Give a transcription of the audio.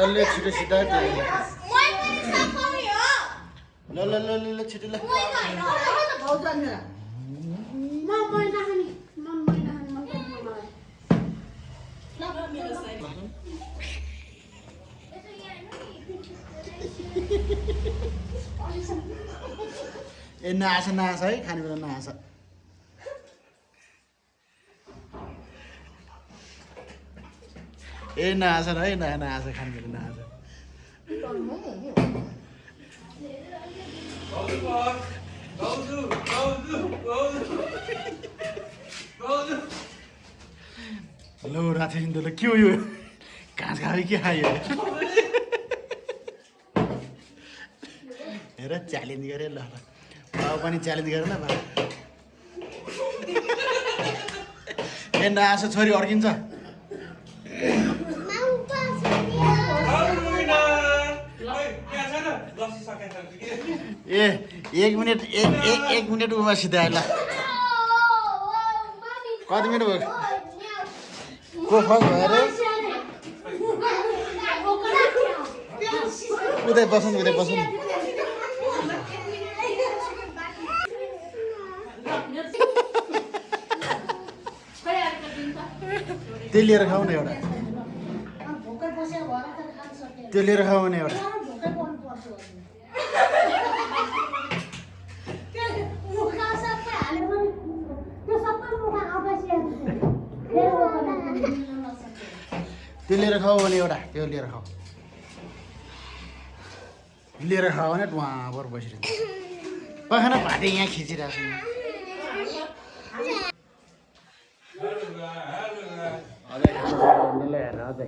जसले छिटो छिटो त्यही मै पनि सफाउने हो ल ल ल ल छिटो ल मै हैन भाउ जान्छ म मैना खानी म मैना खानी म ल मेरो साइड ए नआस नआस है खाने बेला नआस ए नआस है नआस खाने बेला नआस लो राथे हिँड्दा के हो यो घाँस खायो के खायो हेर च्यालेन्ज गरे ल बाउ पनि च्यालेन्ज गरेन बा ए नआस छोरी अड्किन्छ ए एक मिनट उमा सिधा ल कति मिनट भयो को फर्स्ट भयो अरे उतै बसौँ त्यो लिएर खाऊ न एउटा त्यो लिएर खाऊ न एउटा त्यो लिएर खाऊ भने एउटा त्यो लिएर खाऊ भने वहाँबाट बसिरहन्छ पखाना भाटे यहाँ खिचिरहेको छु अझै